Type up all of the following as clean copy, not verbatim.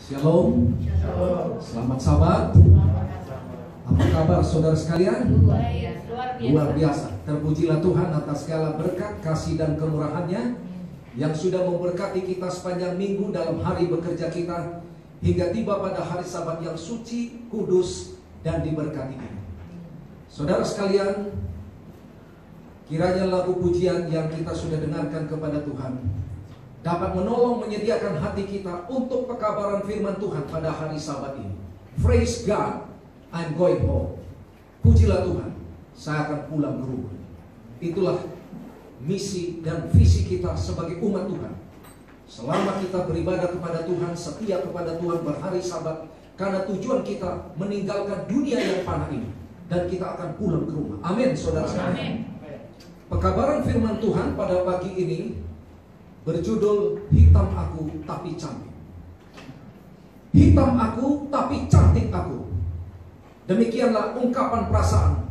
Shalom. Selamat Sabat. Apa kabar saudara sekalian? Luar biasa. Terpujilah Tuhan atas segala berkat, kasih dan kemurahan-Nya yang sudah memberkati kita sepanjang minggu dalam hari bekerja kita hingga tiba pada hari Sabat yang suci, kudus dan diberkati ini. Saudara sekalian, kiranya lagu pujian yang kita sudah dengarkan kepada Tuhan dapat menolong menyediakan hati kita untuk pekabaran firman Tuhan pada hari Sabat ini. Praise God, I'm going home. Pujilah Tuhan, saya akan pulang ke rumah. Itulah misi dan visi kita sebagai umat Tuhan. Selama kita beribadah kepada Tuhan, setia kepada Tuhan berhari Sabat, karena tujuan kita meninggalkan dunia yang fana ini, dan kita akan pulang ke rumah. Amin, saudara sekalian. Pekabaran firman Tuhan pada pagi ini berjudul hitam aku tapi cantik. Hitam aku tapi cantik aku. Demikianlah ungkapan perasaan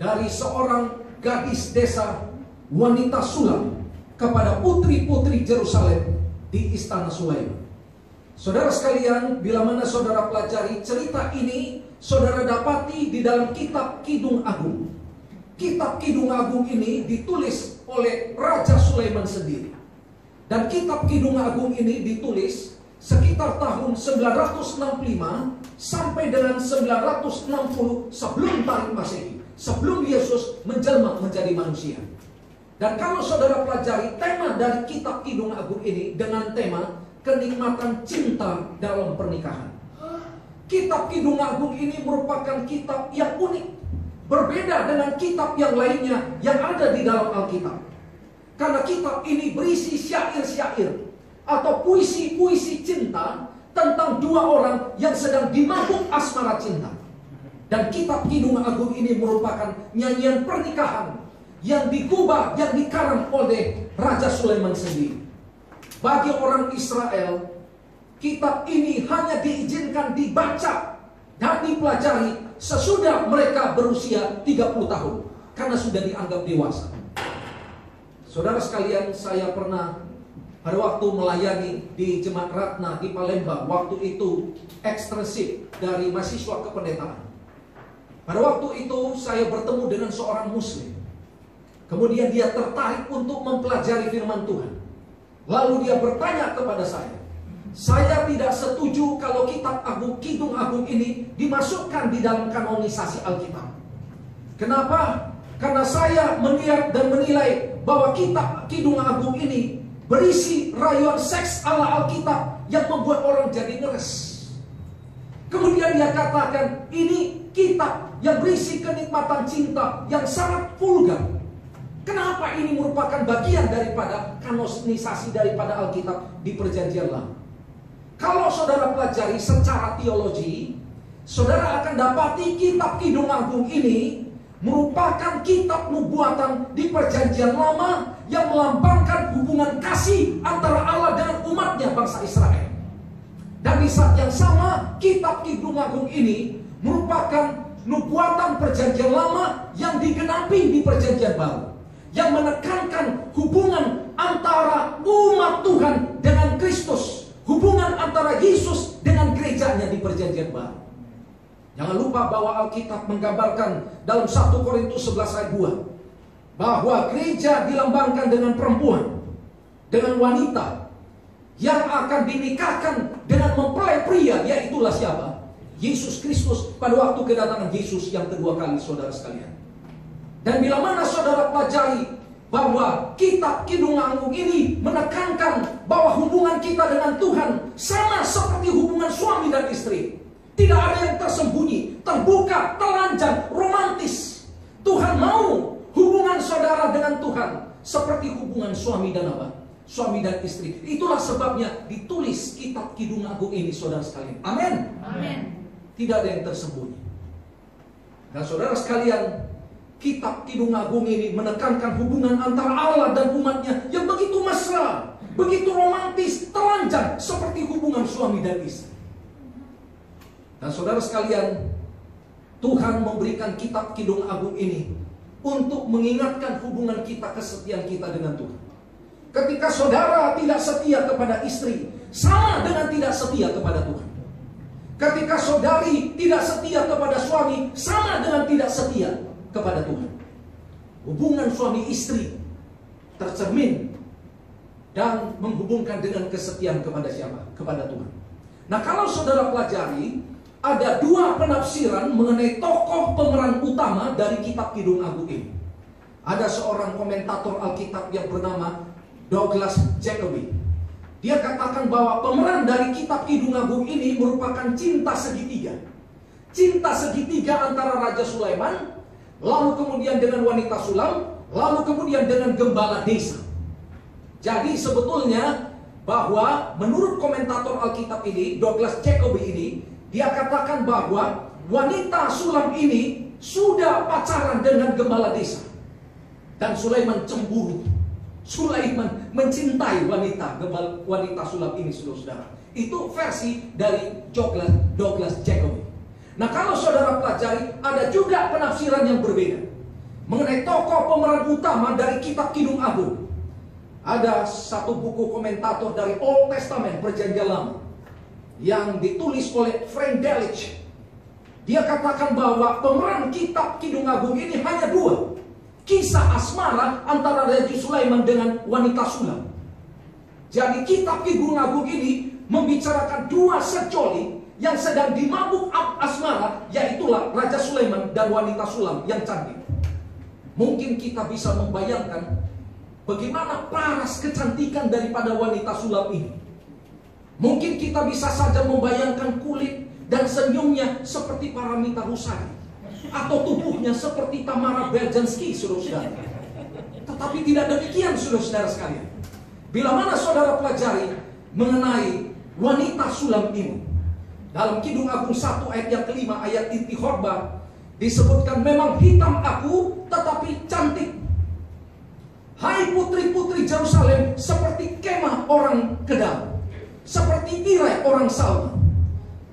dari seorang gadis desa, wanita Sulam, kepada putri-putri Yerusalem di istana Sulaiman. Saudara sekalian, bila mana saudara pelajari cerita ini, saudara dapati di dalam kitab Kidung Agung. Kitab Kidung Agung ini ditulis oleh Raja Sulaiman sendiri. Dan kitab Kidung Agung ini ditulis sekitar tahun 965 sampai dengan 960 sebelum Tarikh Masehi, sebelum Yesus menjelma menjadi manusia. Dan kalau saudara pelajari tema dari kitab Kidung Agung ini dengan tema kenikmatan cinta dalam pernikahan. Kitab Kidung Agung ini merupakan kitab yang unik, berbeda dengan kitab yang lainnya yang ada di dalam Alkitab. Karena kitab ini berisi syair-syair atau puisi-puisi cinta tentang dua orang yang sedang dimabuk asmara cinta. Dan kitab Kidung Agung ini merupakan nyanyian pernikahan yang digubah, yang dikarang oleh Raja Sulaiman sendiri. Bagi orang Israel, kitab ini hanya diizinkan dibaca dan dipelajari sesudah mereka berusia 30 tahun, karena sudah dianggap dewasa. Saudara sekalian, saya pernah pada waktu melayani di Jemaat Ratna di Palembang, waktu itu ekstensif dari mahasiswa kependetaan. Pada waktu itu saya bertemu dengan seorang muslim. Kemudian dia tertarik untuk mempelajari firman Tuhan. Lalu dia bertanya kepada saya tidak setuju kalau kitab Agung, Kidung Agung ini dimasukkan di dalam kanonisasi Alkitab. Kenapa? Karena saya melihat dan menilai bahwa kitab Kidung Agung ini berisi rayuan seks ala Alkitab yang membuat orang jadi ngeres. Kemudian dia katakan, ini kitab yang berisi kenikmatan cinta yang sangat vulgar. Kenapa ini merupakan bagian daripada kanonisasi daripada Alkitab di Perjanjian Lama? Kalau saudara pelajari secara teologi, saudara akan dapati kitab Kidung Agung ini merupakan kitab nubuatan di Perjanjian Lama yang melambangkan hubungan kasih antara Allah dengan umatnya, bangsa Israel. Dan di saat yang sama, kitab Kidung Agung ini merupakan nubuatan Perjanjian Lama yang digenapi di Perjanjian Baru, yang menekankan hubungan antara umat Tuhan dengan Kristus, hubungan antara Yesus dengan gerejanya di Perjanjian Baru. Jangan lupa bahwa Alkitab menggambarkan dalam 1 Korintus 11 ayat 2 bahwa gereja dilambangkan dengan perempuan, dengan wanita yang akan dinikahkan dengan mempelai pria, yaitulah siapa? Yesus Kristus pada waktu kedatangan Yesus yang kedua kali, saudara sekalian. Dan bila mana saudara pelajari bahwa kitab Kidung Agung ini menekankan bahwa hubungan kita dengan Tuhan sama seperti hubungan suami dan istri. Tidak ada yang tersembunyi, terbuka, telanjang, romantis. Tuhan mau hubungan saudara dengan Tuhan seperti hubungan suami dan apa? Suami dan istri. Itulah sebabnya ditulis kitab Kidung Agung ini, saudara sekalian. Amin. Amin. Tidak ada yang tersembunyi. Dan saudara sekalian, kitab Kidung Agung ini menekankan hubungan antara Allah dan umatnya yang begitu mesra, begitu romantis, telanjang seperti hubungan suami dan istri. Dan saudara sekalian, Tuhan memberikan kitab Kidung Agung ini untuk mengingatkan hubungan kita, kesetiaan kita dengan Tuhan. Ketika saudara tidak setia kepada istri, sama dengan tidak setia kepada Tuhan. Ketika saudari tidak setia kepada suami, sama dengan tidak setia kepada Tuhan. Hubungan suami istri tercermin dan menghubungkan dengan kesetiaan kepada siapa? Kepada Tuhan. Nah, kalau saudara pelajari, ada dua penafsiran mengenai tokoh pemeran utama dari kitab Kidung Agung ini. Ada seorang komentator Alkitab yang bernama Douglas Jacoby. Dia katakan bahwa pemeran dari kitab Kidung Agung ini merupakan cinta segitiga. Cinta segitiga antara Raja Sulaiman, lalu kemudian dengan wanita Sulam, lalu kemudian dengan gembala desa. Jadi sebetulnya bahwa menurut komentator Alkitab ini, Douglas Jacoby ini, dia katakan bahwa wanita Sulam ini sudah pacaran dengan gembala desa. Dan Sulaiman cemburu. Sulaiman mencintai wanita Sulam ini, saudara. Itu versi dari Douglas Jacoby. Nah, kalau saudara pelajari, ada juga penafsiran yang berbeda mengenai tokoh pemeran utama dari kitab Kidung Agung. Ada satu buku komentator dari Old Testament, Perjanjian Lama, yang ditulis oleh Frank Delitzsch. Dia katakan bahwa pemeran kitab Kidung Agung ini hanya dua. Kisah asmara antara Raja Sulaiman dengan wanita Sulam. Jadi kitab Kidung Agung ini membicarakan dua sejoli yang sedang dimabuk asmara, yaitulah Raja Sulaiman dan wanita Sulam yang cantik. Mungkin kita bisa membayangkan bagaimana paras kecantikan daripada wanita Sulam ini. Mungkin kita bisa saja membayangkan kulit dan senyumnya seperti Paramita Rusady, atau tubuhnya seperti Tamara Beljanski, saudara-saudara. Tetapi tidak demikian, saudara-saudara sekalian. Bila mana saudara pelajari mengenai wanita Sulam ini, dalam Kidung Agung 1 ayat yang kelima, ayat inti khotbah, disebutkan, memang hitam aku tetapi cantik. Hai putri-putri Yerusalem, seperti kemah orang Kedar, seperti tirai orang Salma.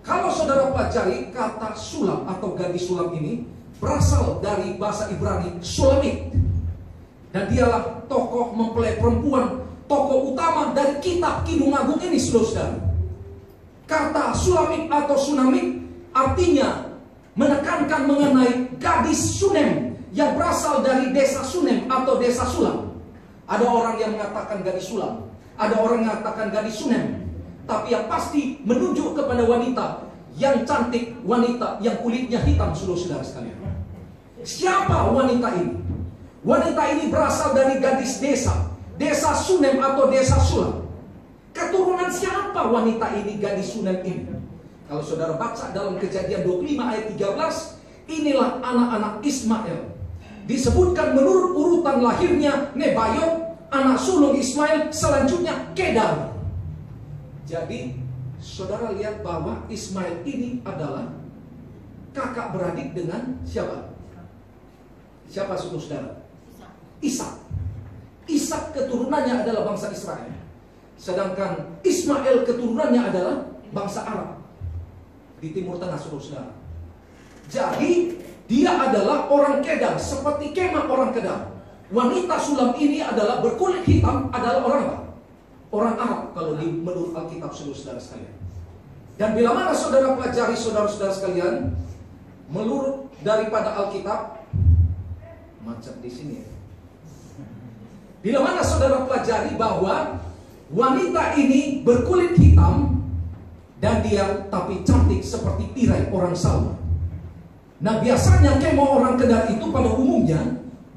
Kalau saudara pelajari, kata Sulam atau gadis Sulam ini berasal dari bahasa Ibrani Sulamit. Dan dialah tokoh mempelai perempuan, tokoh utama dari kitab Kidung Agung ini, saudara-saudara. Kata Sulamit atau Sunamit artinya menekankan mengenai gadis Sunem yang berasal dari desa Sunem atau desa Sulam. Ada orang yang mengatakan gadis Sulam, ada orang yang mengatakan gadis Sunem. Tapi yang pasti menunjuk kepada wanita yang cantik, wanita yang kulitnya hitam, saudara-saudara sekalian. Siapa wanita ini? Wanita ini berasal dari gadis desa Sunem atau desa Sulam. Keturunan siapa wanita ini, gadis Sunem ini? Kalau saudara baca dalam Kejadian 25 ayat 13, inilah anak-anak Ismail. Disebutkan menurut urutan lahirnya Nebayot, anak sulung Ismail, selanjutnya Kedar. Jadi saudara lihat bahwa Ismail ini adalah kakak beradik dengan siapa? Siapa saudara? Ishak. Ishak keturunannya adalah bangsa Israel. Sedangkan Ismail keturunannya adalah bangsa Arab di Timur Tengah, saudara. Jadi dia adalah orang Kedar, seperti kemah orang Kedar. Wanita Sulam ini adalah berkulit hitam, adalah orang apa? Orang Arab kalau menurut Alkitab, saudara sekalian. Dan bila mana saudara pelajari, saudara-saudara sekalian, menurut daripada Alkitab, macet di sini ya. Bila mana saudara pelajari bahwa wanita ini berkulit hitam dan dia tapi cantik seperti tirai orang Salma. Nah, biasanya kemah orang Kedar itu pada umumnya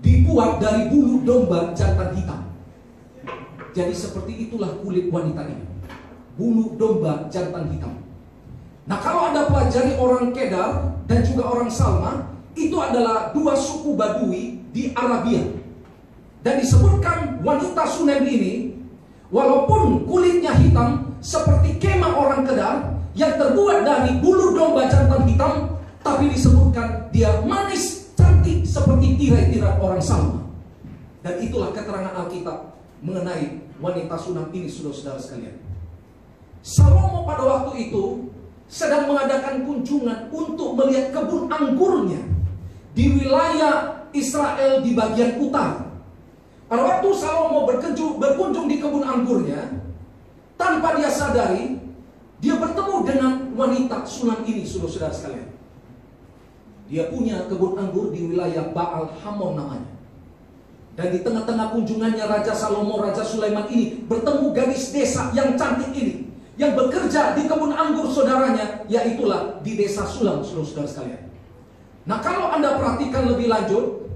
dibuat dari bulu domba jantan hitam. Jadi seperti itulah kulit wanita ini, bulu domba jantan hitam. Nah, kalau Anda pelajari orang Kedar dan juga orang Salma, itu adalah dua suku Badui di Arabia. Dan disebutkan wanita Sunem ini, walaupun kulitnya hitam seperti kemah orang Kedar yang terbuat dari bulu domba jantan hitam, tapi disebutkan dia manis, cantik seperti tirai-tirai orang Salma. Dan itulah keterangan Alkitab mengenai wanita Sunem ini, saudara-saudara sekalian. Salomo pada waktu itu sedang mengadakan kunjungan untuk melihat kebun anggurnya di wilayah Israel di bagian utara. Pada waktu Salomo berkunjung di kebun anggurnya, Tanpa dia sadari, dia bertemu dengan wanita Sunam ini, saudara-saudara sekalian. Dia punya kebun anggur di wilayah Baal Hamon namanya. Dan di tengah-tengah kunjungannya Raja Salomo, Raja Sulaiman ini bertemu gadis desa yang cantik ini, yang bekerja di kebun anggur saudaranya, yaitulah di desa Sulam, saudara-saudara sekalian. Nah, kalau Anda perhatikan lebih lanjut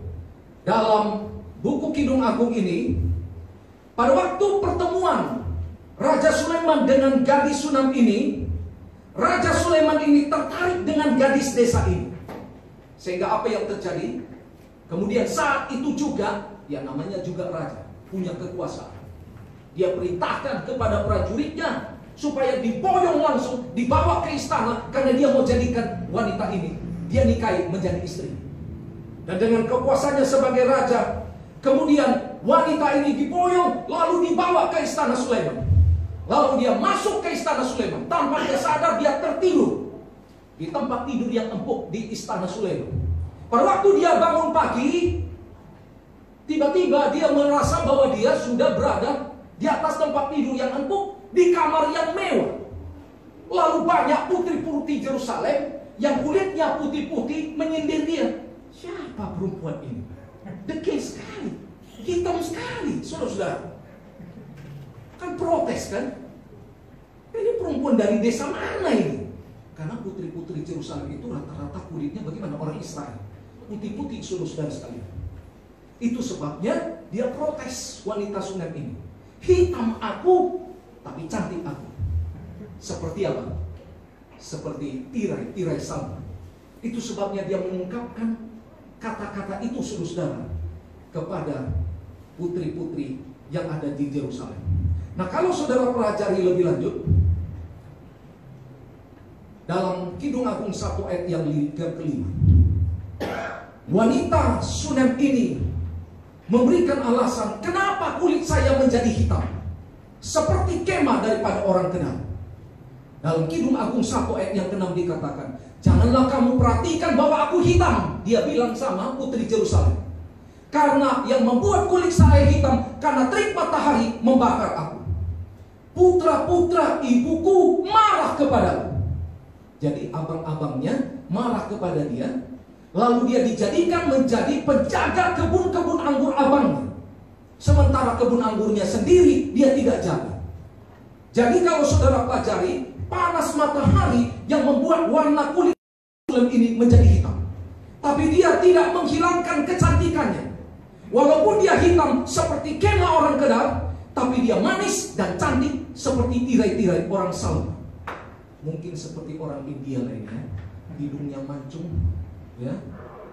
dalam buku Kidung Agung ini, pada waktu pertemuan Raja Sulaiman dengan gadis Sunam ini, Raja Sulaiman ini tertarik dengan gadis desa ini. Sehingga apa yang terjadi? Kemudian saat itu juga, ya namanya juga raja, punya kekuasaan. Dia perintahkan kepada prajuritnya supaya diboyong langsung, dibawa ke istana, karena dia mau jadikan wanita ini, dia nikahi menjadi istri. Dan dengan kekuasaannya sebagai raja, kemudian wanita ini diboyong lalu dibawa ke istana Sulaiman. Lalu dia masuk ke istana Sulaiman. Tanpa dia sadar, dia tertidur di tempat tidur yang empuk di istana Sulaiman. Pada waktu dia bangun pagi, tiba-tiba dia merasa bahwa dia sudah berada di atas tempat tidur yang empuk, di kamar yang mewah. Lalu banyak putri-putri Yerusalem yang kulitnya putih-putih menyindir dia. Siapa perempuan ini? Dekil sekali, hitam sekali, saudara-saudara. Kan protes kan? Ini perempuan dari desa mana ini? Karena putri-putri Yerusalem itu rata-rata kulitnya bagaimana? Orang Israel, putih-putih, saudara-saudara sekalian. Itu sebabnya dia protes wanita Sunam ini. Hitam aku, tapi cantik aku. Seperti apa? Seperti tirai salma. Itu sebabnya dia mengungkapkan kata-kata itu, saudara-saudara, kepada putri-putri yang ada di Yerusalem. Nah, kalau saudara pelajari lebih lanjut dalam Kidung Agung 1 ayat yang kelima, wanita Sunam ini memberikan alasan kenapa kulit saya menjadi hitam seperti kemah daripada orang Kenan. Dalam Kidung Agung 1 ayat yang ke-6 dikatakan, janganlah kamu perhatikan bahwa aku hitam, dia bilang sama putri Yerusalem, karena yang membuat kulit saya hitam karena terik matahari membakar aku. Putra-putra ibuku marah kepadaku. Jadi abang-abangnya marah kepada dia, lalu dia dijadikan menjadi penjaga kebun-kebun anggur abangnya. Sementara kebun anggurnya sendiri dia tidak jaga. Jadi kalau saudara pelajari, panas matahari yang membuat warna kulit ini menjadi hitam. Tapi dia tidak menghilangkan kecantikannya. Walaupun dia hitam seperti kemah orang Kedar, tapi dia manis dan cantik seperti tirai-tirai orang Salma. Mungkin seperti orang India lainnya, hidungnya mancung, ya,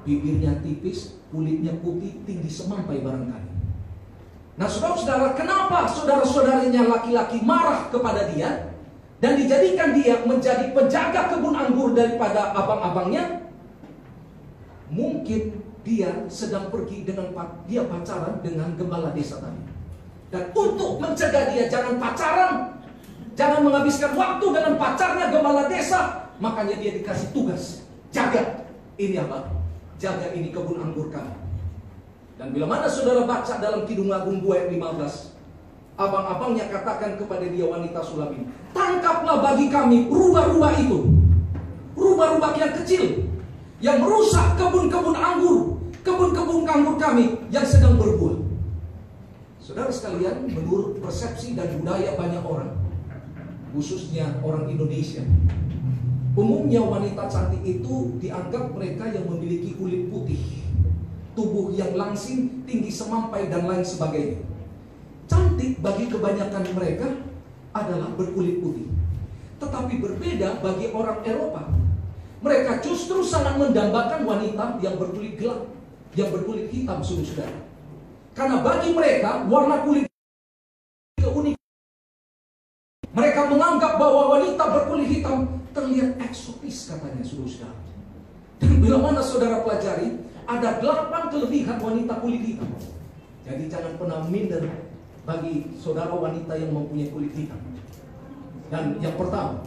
bibirnya tipis, kulitnya putih, tinggi semampai barangkali. Nah, saudara-saudara, kenapa saudara-saudaranya laki-laki marah kepada dia dan dijadikan dia menjadi penjaga kebun anggur daripada abang-abangnya? Mungkin dia sedang pergi dengan dia pacaran dengan gembala desa tadi. Dan untuk mencegah dia jangan pacaran, jangan menghabiskan waktu dengan pacarnya gembala desa, makanya dia dikasih tugas, jaga ini apa? Jaga ini kebun anggur kami. Dan bila mana saudara baca dalam Kidung Agung 2 ayat 15, abang-abangnya katakan kepada dia, wanita Sulam ini, tangkaplah bagi kami rubah-rubah itu, rubah-rubah yang kecil yang merusak kebun-kebun anggur, kebun-kebun anggur kami yang sedang berbuah. Saudara sekalian, menurut persepsi dan budaya banyak orang, khususnya orang Indonesia, umumnya wanita cantik itu dianggap mereka yang memiliki kulit putih, tubuh yang langsing, tinggi semampai, dan lain sebagainya. Cantik bagi kebanyakan mereka adalah berkulit putih. Tetapi berbeda bagi orang Eropa. Mereka justru sangat mendambakan wanita yang berkulit gelap, yang berkulit hitam, saudara. Karena bagi mereka warna kulit keunikan. Mereka menganggap bahwa wanita berkulit hitam terlihat eksotis, katanya, saudara. Dan bila mana saudara pelajari, ada 8 kelebihan wanita kulit hitam. Jadi jangan pernah minder bagi saudara wanita yang mempunyai kulit hitam. Dan yang pertama,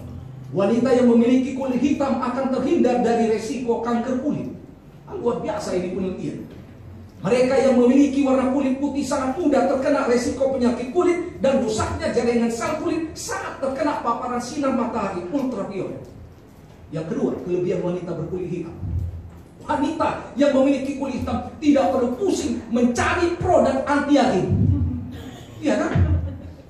wanita yang memiliki kulit hitam akan terhindar dari resiko kanker kulit. Luar biasa ini penelitian. Mereka yang memiliki warna kulit putih sangat mudah terkena resiko penyakit kulit dan rusaknya jaringan sel kulit saat terkena paparan sinar matahari ultraviolet. Yang kedua, kelebihan wanita berkulit hitam. Wanita yang memiliki kulit hitam tidak perlu pusing mencari produk anti-aging. Iya kan?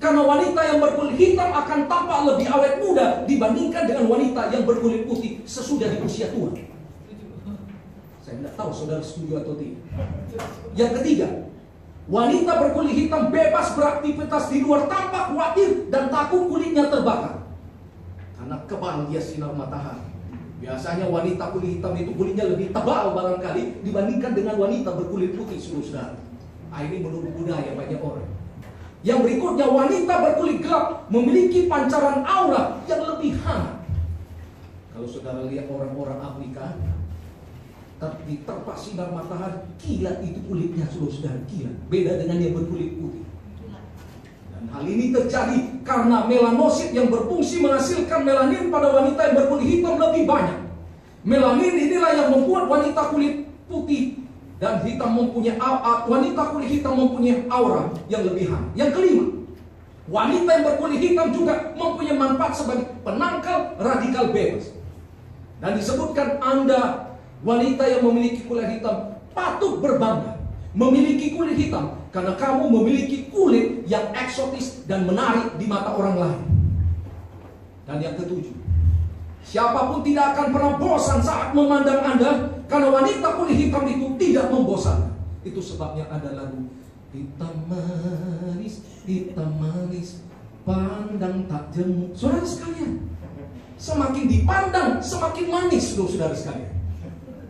Karena wanita yang berkulit hitam akan tampak lebih awet muda dibandingkan dengan wanita yang berkulit putih sesudah di usia tua. Saya tidak tahu saudara setuju atau tidak. Yang ketiga, wanita berkulit hitam bebas beraktivitas di luar tanpa khawatir dan takut kulitnya terbakar. Karena kebal dia sinar matahari. Biasanya wanita kulit hitam itu kulitnya lebih tebal barangkali dibandingkan dengan wanita berkulit putih, saudara. Ini menurut budaya banyak orang. Yang berikutnya, wanita berkulit gelap memiliki pancaran aura yang lebih hangat. Kalau saudara lihat orang-orang Afrika, diterpa sinar matahari, kilat itu kulitnya, saudara, kilat. Beda dengan yang berkulit putih. Dan hal ini terjadi karena melanosit yang berfungsi menghasilkan melanin pada wanita yang berkulit hitam lebih banyak. Melanin inilah yang membuat wanita kulit putih dan hitam mempunyai wanita kulit hitam mempunyai aura yang lebih hangat. Yang kelima, wanita yang berkulit hitam juga mempunyai manfaat sebagai penangkal radikal bebas. Dan disebutkan Anda wanita yang memiliki kulit hitam patut berbangga memiliki kulit hitam karena kamu memiliki kulit yang eksotis dan menarik di mata orang lain. Dan yang ketujuh, siapapun tidak akan pernah bosan saat memandang Anda karena wanita kulit hitam itu tidak membosankan. Itu sebabnya ada lagu hitam manis, pandang tak jemu. Saudara sekalian, semakin dipandang semakin manis, saudara sekalian.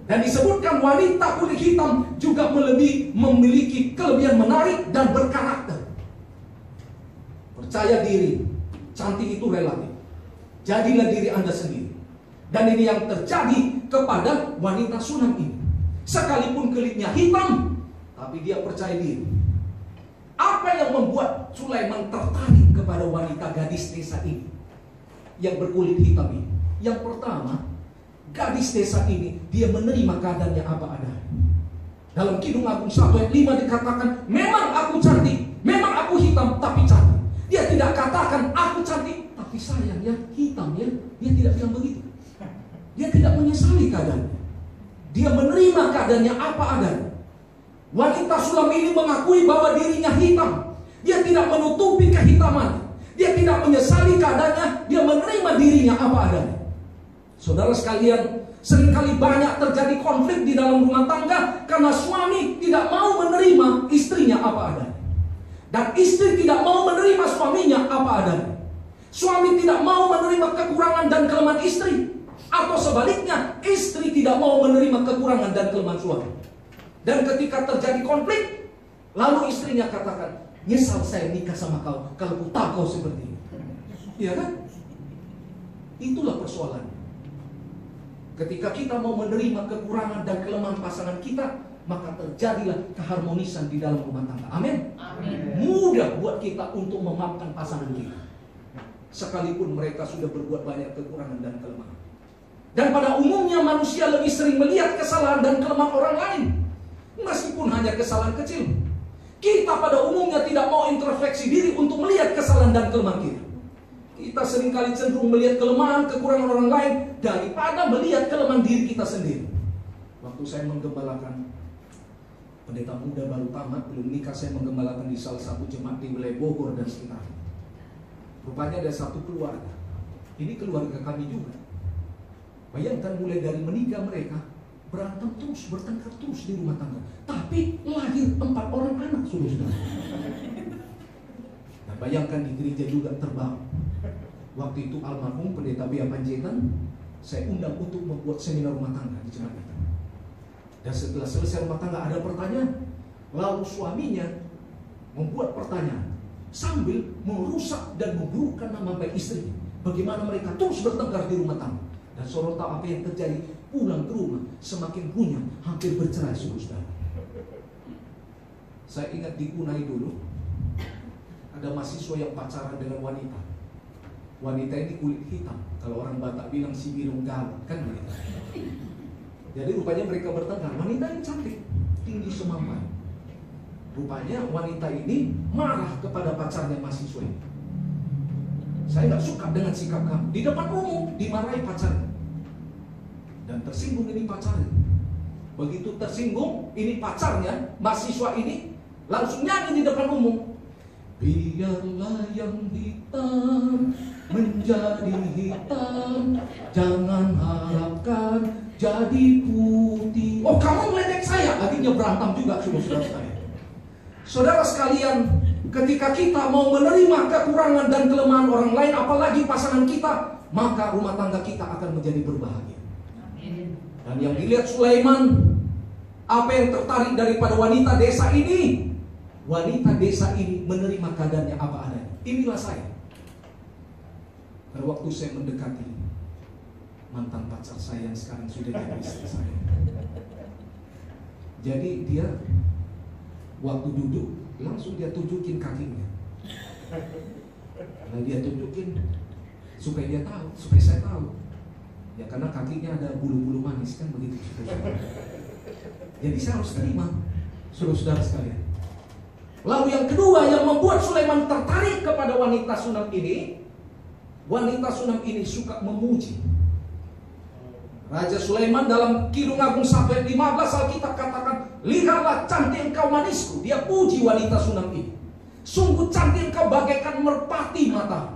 Dan disebutkan wanita kulit hitam juga memiliki kelebihan menarik dan berkarakter. Percaya diri, cantik itu relatif. Jadilah diri Anda sendiri. Dan ini yang terjadi kepada wanita Sunam ini. Sekalipun kulitnya hitam, tapi dia percaya diri. Apa yang membuat Sulaiman tertarik kepada wanita gadis desa ini yang berkulit hitam ini? Yang pertama, gadis desa ini dia menerima keadaannya apa adanya. Dalam Kidung Agung 1 ayat 5 dikatakan, memang aku cantik, memang aku hitam tapi cantik. Dia tidak katakan aku cantik tapi sayang ya hitam ya. Dia tidak bilang begitu. Dia tidak menyesali keadaannya. Dia menerima keadaannya apa adanya. Wanita Sulam ini mengakui bahwa dirinya hitam. Dia tidak menutupi kehitamannya. Dia tidak menyesali keadaannya. Dia menerima dirinya apa adanya. Saudara sekalian, seringkali banyak terjadi konflik di dalam rumah tangga karena suami tidak mau menerima istrinya apa adanya. Dan istri tidak mau menerima suaminya apa adanya. Suami tidak mau menerima kekurangan dan kelemahan istri. Atau sebaliknya, istri tidak mau menerima kekurangan dan kelemahan suami. Dan ketika terjadi konflik, lalu istrinya katakan, nyesal saya nikah sama kau kalau ku tahu kau seperti ini. Iya kan? Itulah persoalannya. Ketika kita mau menerima kekurangan dan kelemahan pasangan kita, maka terjadilah keharmonisan di dalam rumah tangga. Amin. Mudah buat kita untuk memaafkan pasangan kita, sekalipun mereka sudah berbuat banyak kekurangan dan kelemahan. Dan pada umumnya manusia lebih sering melihat kesalahan dan kelemahan orang lain, meskipun hanya kesalahan kecil. Kita pada umumnya tidak mau introspeksi diri untuk melihat kesalahan dan kelemahan kita. Kita seringkali cenderung melihat kelemahan, kekurangan orang lain daripada melihat kelemahan diri kita sendiri. Waktu saya menggembalakan pendeta muda baru tamat, belum nikah, saya menggembalakan di salah satu jemaat di wilayah Bogor dan sekitarnya. Rupanya ada satu keluarga. Ini keluarga kami juga. Bayangkan mulai dari menikah mereka berantem terus, bertengkar terus di rumah tangga. Tapi lahir 4 orang anak, saudara. Nah, bayangkan di gereja juga terbang. Waktu itu almarhum pendeta Bia Panjaitan saya undang untuk membuat seminar rumah tangga di jemaat kita. Dan setelah selesai rumah tangga ada pertanyaan. Lalu suaminya membuat pertanyaan sambil merusak dan memburukkan nama baik istrinya. Bagaimana mereka terus bertengkar di rumah tangga. Dan saudara tahu apa yang terjadi? Pulang ke rumah semakin runyam, hampir bercerai, saudara. Saya ingat di Unai dulu ada mahasiswa yang pacaran dengan wanita. Wanita ini kulit hitam. Kalau orang Batak bilang si birung galak, kan begitu. Jadi rupanya mereka bertengkar. Wanita ini cantik, tinggi semampai. Rupanya wanita ini marah kepada pacarnya mahasiswa ini. Saya nggak suka dengan sikap kamu. Di depan umum dimarahi pacarnya. Dan tersinggung ini pacarnya. Begitu tersinggung ini pacarnya, mahasiswa ini langsung nyanyi di depan umum. Biarlah yang hitam menjadi hitam, jangan harapkan jadi putih. Oh, kamu meledek saya. Akhirnya berantem juga saudara saya. Saudara sekalian, ketika kita mau menerima kekurangan dan kelemahan orang lain, apalagi pasangan kita, maka rumah tangga kita akan menjadi berbahagia. Dan yang dilihat Sulaiman, apa yang tertarik daripada wanita desa ini? Wanita desa ini menerima keadaannya apa adanya. Inilah saya. Pada waktu saya mendekati mantan pacar saya yang sekarang sudah jadi istri saya. Jadi dia waktu duduk langsung dia tunjukin kakinya. Lalu dia tunjukin supaya dia tahu, supaya saya tahu. Ya karena kakinya ada bulu-bulu manis kan begitu. Jadi saya harus terima, saudara-saudara sekalian. Lalu yang kedua yang membuat Sulaiman tertarik kepada wanita Sunam ini, wanita Sunam ini suka memuji. Raja Sulaiman dalam Kidung Agung 1 ayat 15 Alkitab katakan, lihatlah cantik engkau manisku. Dia puji wanita Sunam ini. Sungguh cantik engkau bagaikan merpati mata.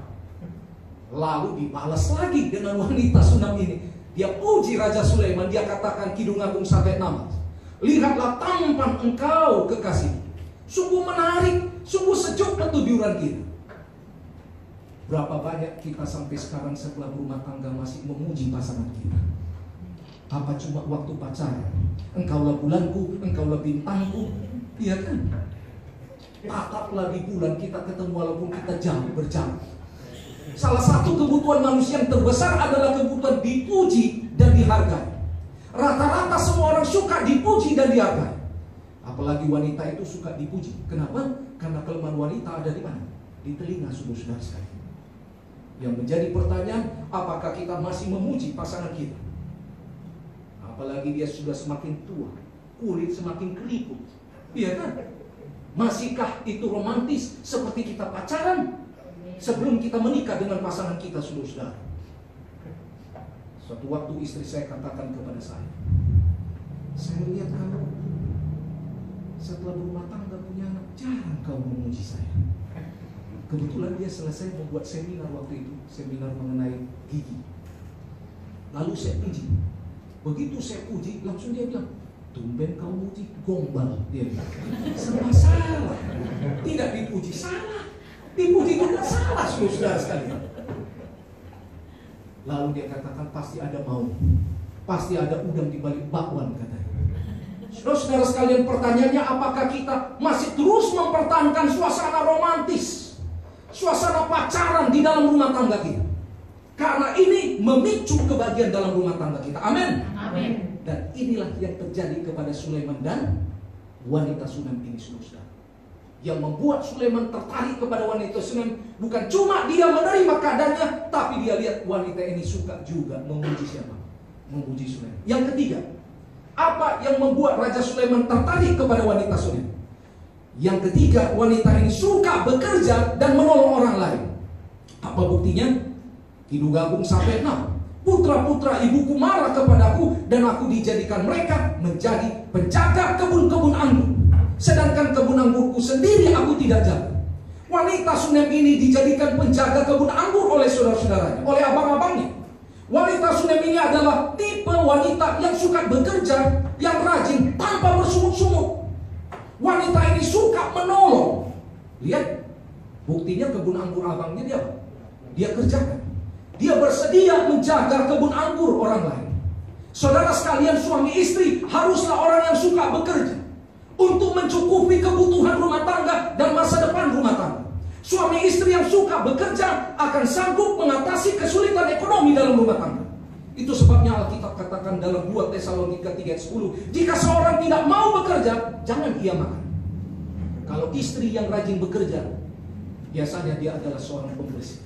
Lalu dibalas lagi dengan wanita Sunam ini. Dia puji Raja Sulaiman. Dia katakan Kidung Agung 1 ayat 16, lihatlah tampan engkau kekasih. Sungguh menarik, sungguh sejuk ketujuan kita. Berapa banyak kita sampai sekarang setelah berumah tangga masih memuji pasangan kita? Apa cuma waktu pacaran? Engkaulah bulanku, engkaulah bintangku. Iya kan? Tataplah di bulan kita ketemu walaupun kita jauh berjalan. Salah satu kebutuhan manusia yang terbesar adalah kebutuhan dipuji dan dihargai. Rata-rata semua orang suka dipuji dan dihargai. Apalagi wanita itu suka dipuji. Kenapa? Karena kelemahan wanita ada di mana? Di telinga saudara sekalian. Yang menjadi pertanyaan, apakah kita masih memuji pasangan kita? Apalagi dia sudah semakin tua, kulit semakin keriput. Iya kan? Masihkah itu romantis seperti kita pacaran sebelum kita menikah dengan pasangan kita, saudara? Suatu waktu istri saya katakan kepada saya lihat kamu setelah berumah tangga punya anak, jarang kau memuji saya. Kebetulan dia selesai membuat seminar waktu itu, seminar mengenai gigi. Lalu saya puji. Begitu saya puji, langsung dia bilang, tumben kau muji, gombal. Dia bilang, serba salah. Tidak dipuji, salah. Dipuji juga salah, saudara sekalian. Lalu dia katakan, pasti ada mau. Pasti ada udang di balik bakwan, katanya. Saudara sekalian, pertanyaannya, apakah kita masih terus mempertahankan suasana romantis, suasana pacaran di dalam rumah tangga kita? Karena ini memicu kebahagiaan dalam rumah tangga kita. Amin. Amin. Dan inilah yang terjadi kepada Sulaiman dan wanita Sunam ini, saudara. Yang membuat Sulaiman tertarik kepada wanita Sunam bukan cuma dia menerima keadaannya, tapi dia lihat wanita ini suka juga memuji siapa? Memuji Sulaiman. Yang ketiga, apa yang membuat Raja Sulaiman tertarik kepada wanita Sunam? Yang ketiga, wanita ini suka bekerja dan menolong orang lain. Apa buktinya? Kidung Agung 1 ayat 6. Putra-putra ibuku marah kepadaku dan aku dijadikan mereka menjadi penjaga kebun-kebun anggur. Sedangkan kebun anggurku sendiri aku tidak jaga. Wanita Sunam ini dijadikan penjaga kebun anggur oleh saudara-saudaranya, oleh abang-abangnya. Wanita Sunam ini adalah tipe wanita yang suka bekerja, yang rajin tanpa bersungut-sungut. Wanita ini suka menolong. Lihat, buktinya kebun anggur abangnya dia apa? Dia kerjakan. Dia bersedia menjaga kebun anggur orang lain. Saudara sekalian, suami istri haruslah orang yang suka bekerja untuk mencukupi kebutuhan rumah tangga dan masa depan rumah tangga. Suami istri yang suka bekerja akan sanggup mengatasi kesulitan ekonomi dalam rumah tangga. Itu sebabnya Alkitab katakan dalam 2 Tesalonika 3 ayat 10, jika seorang tidak mau bekerja, jangan ia makan. Kalau istri yang rajin bekerja, biasanya dia adalah seorang pembersih.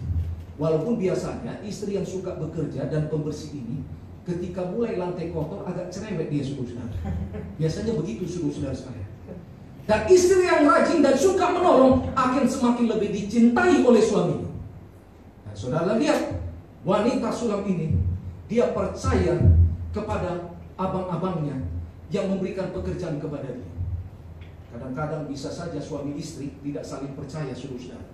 Walaupun biasanya istri yang suka bekerja dan pembersih ini, ketika mulai lantai kotor agak cerewet dia, saudara-saudara. Biasanya begitu, saudara-saudara sekalian. Dan istri yang rajin dan suka menolong akan semakin lebih dicintai oleh suaminya. Dan saudara lihat, wanita sulam ini, dia percaya kepada abang-abangnya yang memberikan pekerjaan kepada dia. Kadang-kadang bisa saja suami istri tidak saling percaya, saudara-saudara.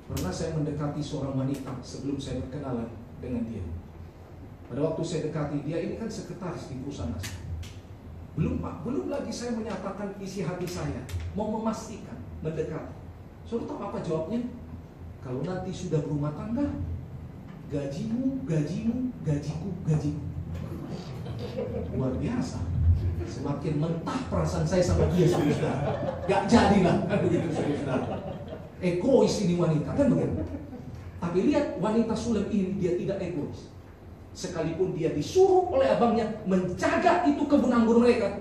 Pernah saya mendekati seorang wanita sebelum saya berkenalan dengan dia. Pada waktu saya dekati dia, ini kan sekretaris di perusahaan saya. Belum lagi saya menyatakan isi hati saya, mau memastikan, mendekati. Saudara tahu apa jawabnya? Kalau nanti sudah berumah tangga, gajimu, gajiku. Luar biasa. Semakin mentah perasaan saya sama dia, saudara. Gak jadilah, kan begitu, saudara. Egois ini wanita, kan begitu. Tapi lihat, wanita sulam ini dia tidak egois. Sekalipun dia disuruh oleh abangnya menjaga itu kebun anggur mereka,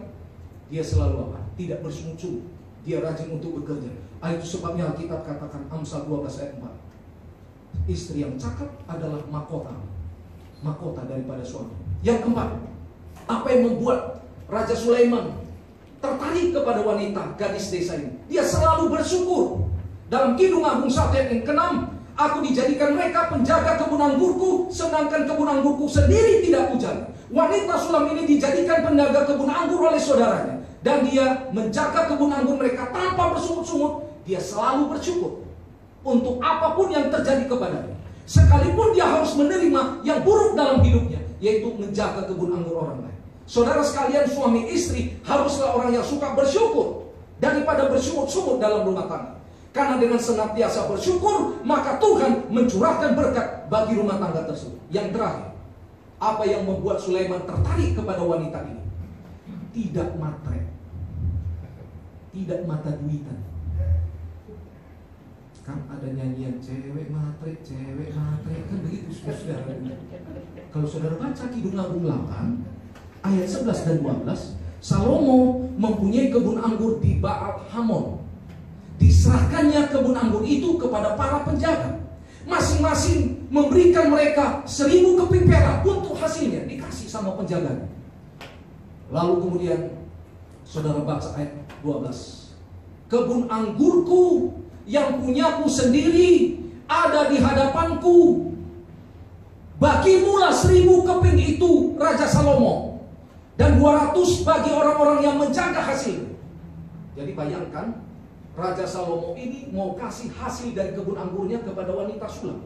dia selalu apa? Tidak bersungut-sungut. Dia rajin untuk bekerja. Itu sebabnya Alkitab katakan Amsal 12 ayat 4. Istri yang cakap adalah mahkota daripada suami. Yang keempat, apa yang membuat Raja Sulaiman tertarik kepada wanita gadis desa ini? Dia selalu bersyukur. Dalam Kidung Agung 1 ayat yang ke-6, aku dijadikan mereka penjaga kebun anggurku, sedangkan kebun anggurku sendiri tidak kujaga. Wanita sulam ini dijadikan penjaga kebun anggur oleh saudaranya, dan dia menjaga kebun anggur mereka tanpa bersungut-sungut. Dia selalu bersyukur untuk apapun yang terjadi kepadanya, sekalipun dia harus menerima yang buruk dalam hidupnya, yaitu menjaga kebun anggur orang lain. Saudara sekalian, suami istri haruslah orang yang suka bersyukur daripada bersungut-sungut dalam rumah tangga. Karena dengan senantiasa bersyukur, maka Tuhan mencurahkan berkat bagi rumah tangga tersebut. Yang terakhir, apa yang membuat Sulaiman tertarik kepada wanita ini? Tidak matre, tidak mata duitan. Kan ada nyanyian cewek matre, kan begitu, saudara. Kalau saudara baca Kidung Agung 8 ayat 11 dan 12, Salomo mempunyai kebun anggur di Baal Hamon. Diserahkannya kebun anggur itu kepada para penjaga. Masing-masing memberikan mereka 1000 keping perak untuk hasilnya, dikasih sama penjaganya. Lalu kemudian saudara baca ayat 12. Kebun anggurku yang punyaku sendiri ada di hadapanku. Bagimulah 1000 keping itu, Raja Salomo, dan 200 bagi orang-orang yang menjaga hasil. Jadi bayangkan, Raja Salomo ini mau kasih hasil dari kebun anggurnya kepada wanita sulam.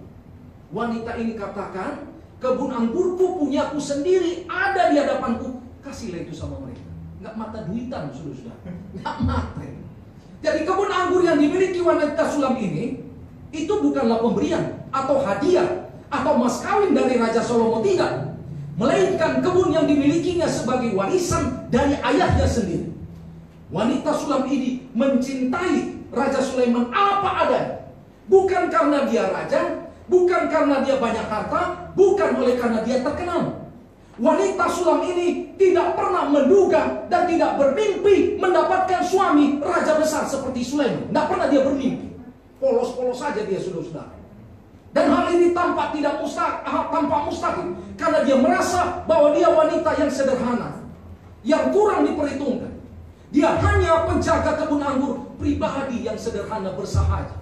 Wanita ini katakan, kebun anggurku punyaku sendiri ada di hadapanku, kasihlah itu sama mereka. Nggak mata duitan, saudara-saudara. Nggak matre. Jadi kebun anggur yang dimiliki wanita sulam ini, itu bukanlah pemberian atau hadiah atau mas kawin dari Raja Salomo, tidak. Melainkan kebun yang dimilikinya sebagai warisan dari ayahnya sendiri. Wanita sulam ini mencintai Raja Sulaiman apa adanya. Bukan karena dia raja, bukan karena dia banyak harta, bukan oleh karena dia terkenal. Wanita sulam ini tidak pernah menduga dan tidak bermimpi mendapatkan suami raja besar seperti Sulaiman. Tidak pernah dia bermimpi. Polos-polos saja dia, saudara-saudara. Dan hal ini tampak mustahil karena dia merasa bahwa dia wanita yang sederhana, yang kurang diperhitungkan. Dia hanya penjaga kebun anggur pribadi yang sederhana bersahaja.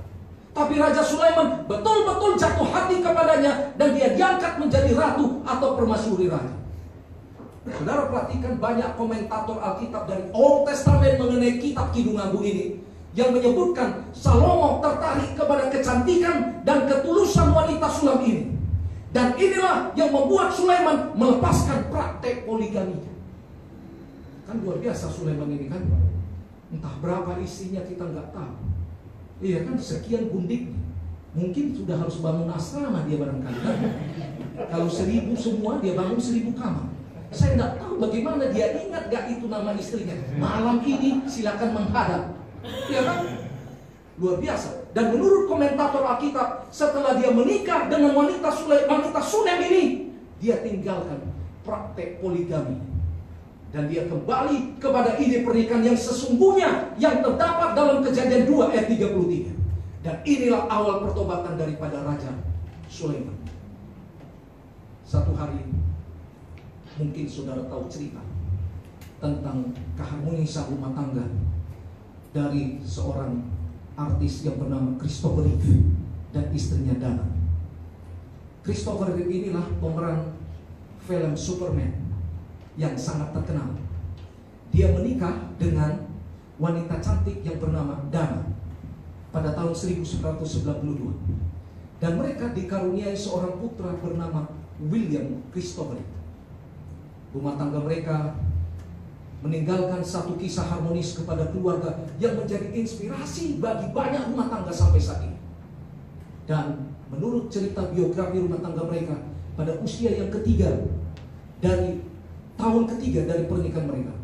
Tapi Raja Sulaiman betul-betul jatuh hati kepadanya, dan dia diangkat menjadi ratu atau permasyuri raja. Saudara perhatikan, banyak komentator Alkitab dari Old Testament mengenai kitab Kidung Agung ini yang menyebutkan Salomo tertarik kepada kecantikan dan ketulusan wanita sulam ini. Dan inilah yang membuat Sulaiman melepaskan praktek poligaminya. Kan luar biasa Sulaiman ini kan. Entah berapa istrinya kita nggak tahu. Iya kan, sekian gundiknya. Mungkin sudah harus bangun asrama dia barangkali kan. Kalau 1000 semua, dia bangun 1000 kamar. Saya nggak tahu bagaimana dia ingat gak itu nama istrinya. Malam ini silakan menghadap. Iya kan? Luar biasa. Dan menurut komentator Alkitab, setelah dia menikah dengan wanita Sunem ini, dia tinggalkan praktek poligami. Dan dia kembali kepada ide pernikahan yang sesungguhnya yang terdapat dalam Kejadian 2 ayat 33. Dan inilah awal pertobatan daripada Raja Sulaiman. Satu hari Mungkin saudara tahu cerita tentang keharmonisan rumah tangga dari seorang artis yang bernama Christopher Reeve dan istrinya Dana. Christopher Reeve inilah pemeran film Superman yang sangat terkenal. Dia menikah dengan wanita cantik yang bernama Dana pada tahun 1992. Dan mereka dikaruniai seorang putra bernama William Christopher. Rumah tangga mereka meninggalkan satu kisah harmonis kepada keluarga yang menjadi inspirasi bagi banyak rumah tangga sampai saat ini. Dan menurut cerita biografi rumah tangga mereka, pada usia yang ketiga dari tahun ketiga dari pernikahan mereka,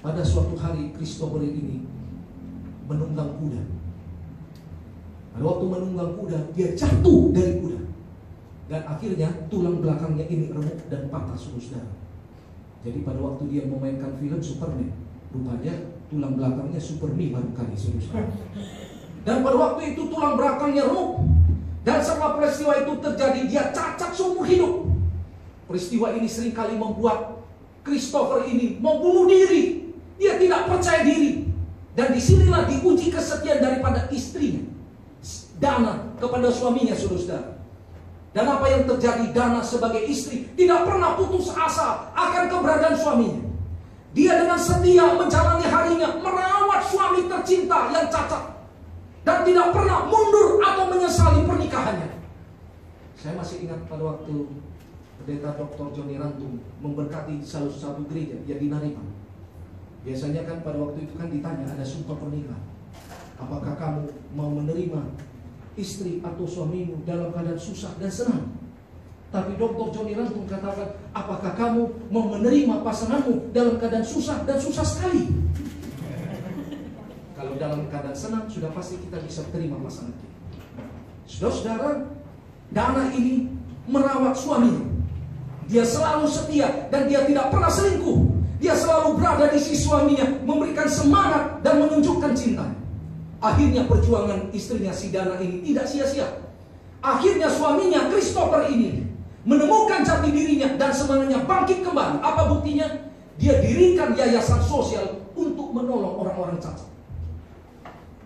pada suatu hari Christopher ini menunggang kuda. Pada waktu menunggang kuda, dia jatuh dari kuda. Dan akhirnya tulang belakangnya ini remuk dan patah, saudara. Jadi pada waktu dia memainkan film Superman, rupanya tulang belakangnya Superman baru kali, saudara. Dan pada waktu itu tulang belakangnya remuk. Dan setelah peristiwa itu terjadi, dia cacat seumur hidup. Peristiwa ini seringkali membuat Christopher ini mau bunuh diri. Dia tidak percaya diri. Dan disinilah diuji kesetiaan daripada istrinya, Dana, kepada suaminya, saudara. Dan apa yang terjadi, Dana sebagai istri tidak pernah putus asa akan keberadaan suaminya. Dia dengan setia menjalani harinya, merawat suami tercinta yang cacat, dan tidak pernah mundur atau menyesali pernikahannya. Saya masih ingat pada waktu Pendeta Dr. Johnny Rantum memberkati salah satu gereja yang di Nariman. Biasanya kan pada waktu itu kan ditanya, ada sumpah pernikahan, apakah kamu mau menerima istri atau suamimu dalam keadaan susah dan senang? Tapi Dr. Johnny Rantum katakan, apakah kamu mau menerima pasanganmu dalam keadaan susah dan susah sekali? Kalau dalam keadaan senang, sudah pasti kita bisa terima pasangan kita. Saudara-saudara, Dana ini merawat suaminya. Dia selalu setia dan dia tidak pernah selingkuh. Dia selalu berada di sisi suaminya, memberikan semangat dan menunjukkan cinta. Akhirnya perjuangan istrinya si Dana ini tidak sia-sia. Akhirnya suaminya Christopher ini menemukan jati dirinya dan semangatnya bangkit kembali. Apa buktinya? Dia dirikan yayasan sosial untuk menolong orang-orang cacat.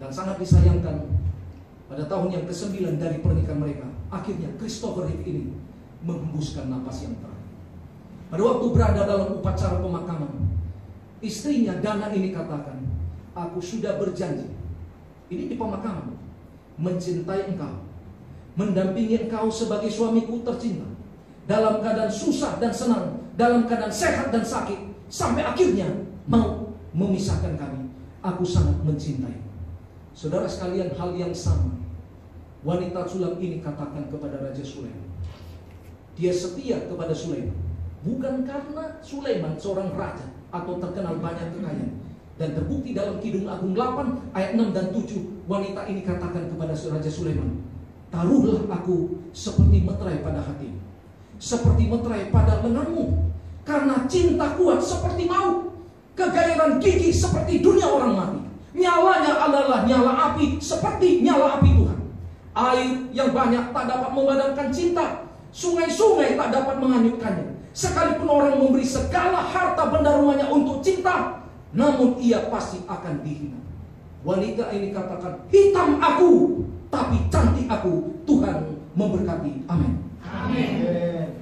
Dan sangat disayangkan, pada tahun yang ke-9 dari pernikahan mereka, akhirnya Christopher ini menghembuskan napas yang terakhir. Pada waktu berada dalam upacara pemakaman, istrinya Dana ini katakan, aku sudah berjanji, ini di pemakaman, mencintai engkau, mendampingi engkau sebagai suamiku tercinta, dalam keadaan susah dan senang, dalam keadaan sehat dan sakit, sampai akhirnya mau memisahkan kami. Aku sangat mencintai. Saudara sekalian, hal yang sama wanita sulam ini katakan kepada Raja Sulaiman. Dia setia kepada Sulaiman, bukan karena Sulaiman seorang raja atau terkenal banyak kekayaan. Dan terbukti dalam Kidung Agung 8 ayat 6 dan 7, wanita ini katakan kepada Raja Sulaiman, taruhlah aku seperti meterai pada hatimu, seperti meterai pada lenganmu, karena cinta kuat seperti maut, kegairan gigi seperti dunia orang mati, nyalanya adalah nyala api seperti nyala api Tuhan. Air yang banyak tak dapat memadamkan cinta, sungai-sungai tak dapat menghanyutkannya. Sekalipun orang memberi segala harta benda rumahnya untuk cinta, namun ia pasti akan dihina. Wanita ini katakan, hitam aku, tapi cantik aku. Tuhan memberkati. Amin. Amin.